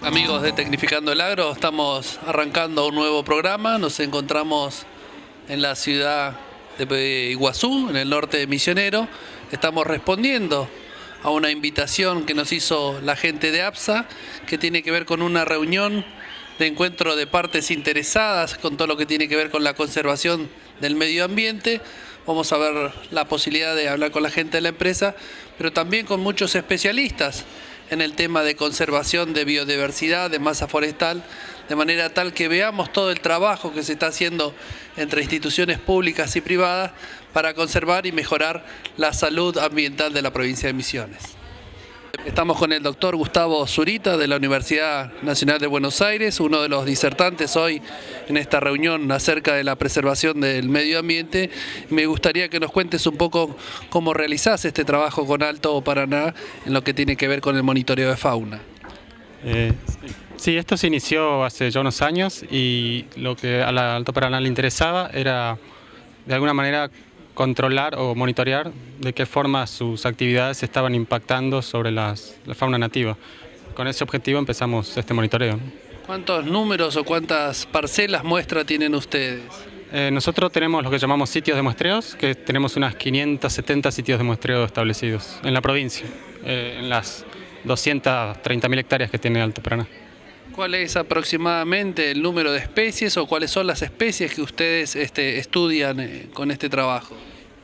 Amigos de Tecnificando el Agro, estamos arrancando un nuevo programa. Nos encontramos en la ciudad de Iguazú, en el norte de Misionero. Estamos respondiendo a una invitación que nos hizo la gente de APSA, que tiene que ver con una reunión de encuentro de partes interesadas con todo lo que tiene que ver con la conservación del medio ambiente. Vamos a ver la posibilidad de hablar con la gente de la empresa, pero también con muchos especialistas en el tema de conservación de biodiversidad, de masa forestal, de manera tal que veamos todo el trabajo que se está haciendo entre instituciones públicas y privadas para conservar y mejorar la salud ambiental de la provincia de Misiones. Estamos con el doctor Gustavo Zurita de la Universidad Nacional de Buenos Aires, uno de los disertantes hoy en esta reunión acerca de la preservación del medio ambiente. Me gustaría que nos cuentes un poco cómo realizás este trabajo con Alto Paraná en lo que tiene que ver con el monitoreo de fauna. Sí, esto se inició hace ya unos años y lo que a la Alto Paraná le interesaba era de alguna manera controlar o monitorear de qué forma sus actividades estaban impactando sobre la fauna nativa. Con ese objetivo empezamos este monitoreo. ¿Cuántos números o cuántas parcelas muestra tienen ustedes? Nosotros tenemos lo que llamamos sitios de muestreos, que tenemos unas 570 sitios de muestreo establecidos en la provincia, en las 230.000 hectáreas que tiene Alto Paraná. ¿Cuál es aproximadamente el número de especies o cuáles son las especies que ustedes estudian con este trabajo?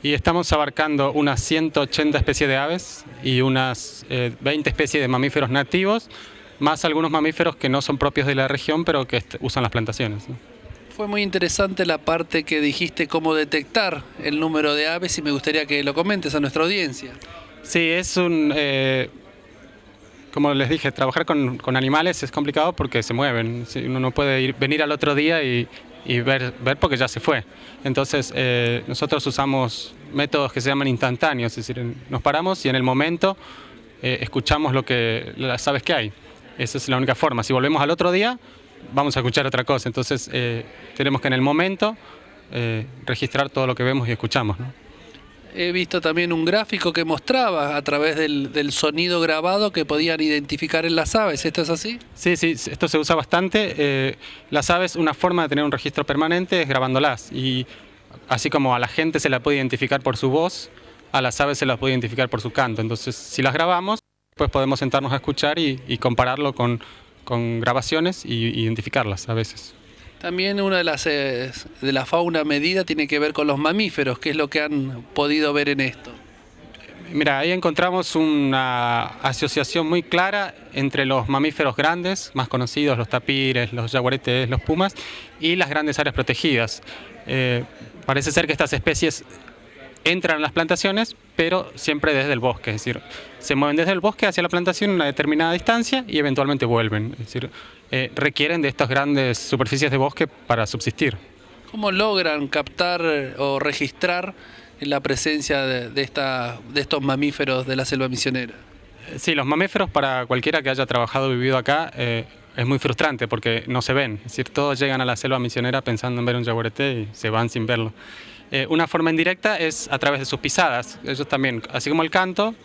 Y estamos abarcando unas 180 especies de aves y unas 20 especies de mamíferos nativos, más algunos mamíferos que no son propios de la región, pero que usan las plantaciones, ¿no? Fue muy interesante la parte que dijiste cómo detectar el número de aves y me gustaría que lo comentes a nuestra audiencia. Sí, es como les dije, trabajar con animales es complicado porque se mueven. Uno no puede venir al otro día y ver porque ya se fue. Entonces, nosotros usamos métodos que se llaman instantáneos, es decir, nos paramos y en el momento escuchamos las aves que hay. Esa es la única forma. Si volvemos al otro día, vamos a escuchar otra cosa. Entonces, tenemos que en el momento registrar todo lo que vemos y escuchamos, ¿no? He visto también un gráfico que mostraba a través del sonido grabado que podían identificar en las aves. ¿Esto es así? Sí, esto se usa bastante. Las aves, una forma de tener un registro permanente es grabándolas. Y así como a la gente se la puede identificar por su voz, a las aves se las puede identificar por su canto. Entonces, si las grabamos, pues podemos sentarnos a escuchar y compararlo con grabaciones y identificarlas a veces. También una de la fauna medida tiene que ver con los mamíferos. ¿Qué es lo que han podido ver en esto? Mira, ahí encontramos una asociación muy clara entre los mamíferos grandes, más conocidos, los tapires, los yaguaretes, los pumas, y las grandes áreas protegidas. Parece ser que estas especies entran a las plantaciones, pero siempre desde el bosque, es decir, se mueven desde el bosque hacia la plantación en una determinada distancia y eventualmente vuelven. Es decir, requieren de estas grandes superficies de bosque para subsistir. ¿Cómo logran captar o registrar la presencia de estos mamíferos de la selva misionera? Sí, los mamíferos para cualquiera que haya trabajado o vivido acá es muy frustrante porque no se ven. Es decir, todos llegan a la selva misionera pensando en ver un yaguareté y se van sin verlo. Una forma indirecta es a través de sus pisadas. Ellos también, así como el canto,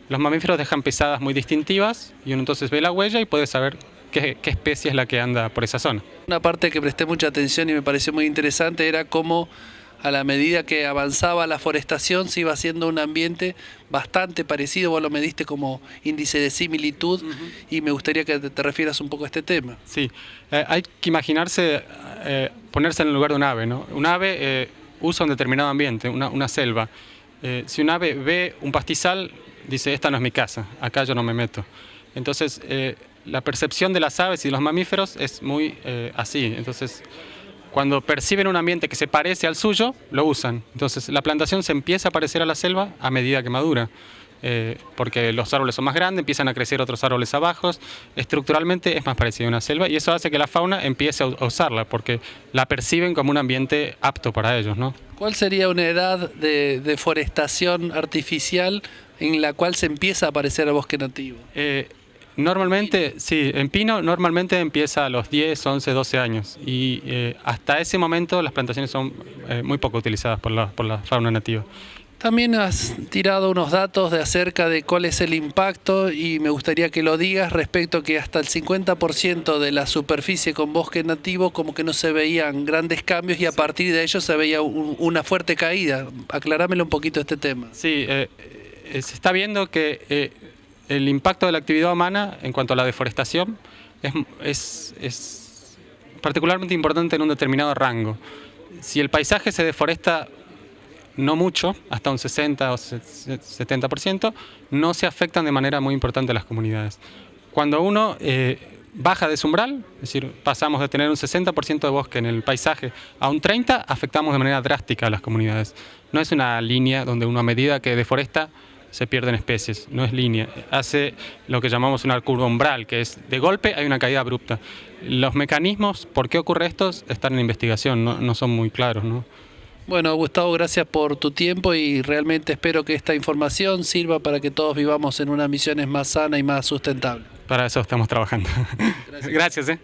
los mamíferos dejan pisadas muy distintivas y uno entonces ve la huella y puede saber qué especie es la que anda por esa zona. Una parte que presté mucha atención y me pareció muy interesante era cómo a la medida que avanzaba la forestación se iba haciendo un ambiente bastante parecido. Vos lo mediste como índice de similitud y me gustaría que te refieras un poco a este tema. Sí, hay que imaginarse, ponerse en el lugar de un ave, ¿no? Un ave usa un determinado ambiente, una selva. Si un ave ve un pastizal, dice, esta no es mi casa, acá yo no me meto. Entonces, la percepción de las aves y de los mamíferos es muy así. Entonces, cuando perciben un ambiente que se parece al suyo, lo usan. Entonces, la plantación se empieza a parecer a la selva a medida que madura. Porque los árboles son más grandes, empiezan a crecer otros árboles abajo. Estructuralmente es más parecido a una selva y eso hace que la fauna empiece a usarla porque la perciben como un ambiente apto para ellos, ¿no? ¿Cuál sería una edad de deforestación artificial en la cual se empieza a aparecer el bosque nativo? Normalmente, sí, en pino normalmente empieza a los 10, 11, 12 años y hasta ese momento las plantaciones son muy poco utilizadas por la fauna nativa. También has tirado unos datos acerca de cuál es el impacto y me gustaría que lo digas respecto que hasta el 50% de la superficie con bosque nativo como que no se veían grandes cambios y a partir de ello se veía una fuerte caída. Aclarámelo un poquito este tema. Sí, se está viendo que el impacto de la actividad humana en cuanto a la deforestación es particularmente importante en un determinado rango. Si el paisaje se deforesta no mucho, hasta un 60 o 70%, no se afectan de manera muy importante a las comunidades. Cuando uno baja de ese umbral, es decir, pasamos de tener un 60% de bosque en el paisaje a un 30%, afectamos de manera drástica a las comunidades. No es una línea donde uno a medida que deforesta se pierden especies, no es línea. Hace lo que llamamos una curva umbral, que es de golpe hay una caída abrupta. Los mecanismos, por qué ocurre esto, están en investigación, no son muy claros, ¿no? Bueno, Gustavo, gracias por tu tiempo y realmente espero que esta información sirva para que todos vivamos en una misiones más sana y más sustentable. Para eso estamos trabajando. Gracias.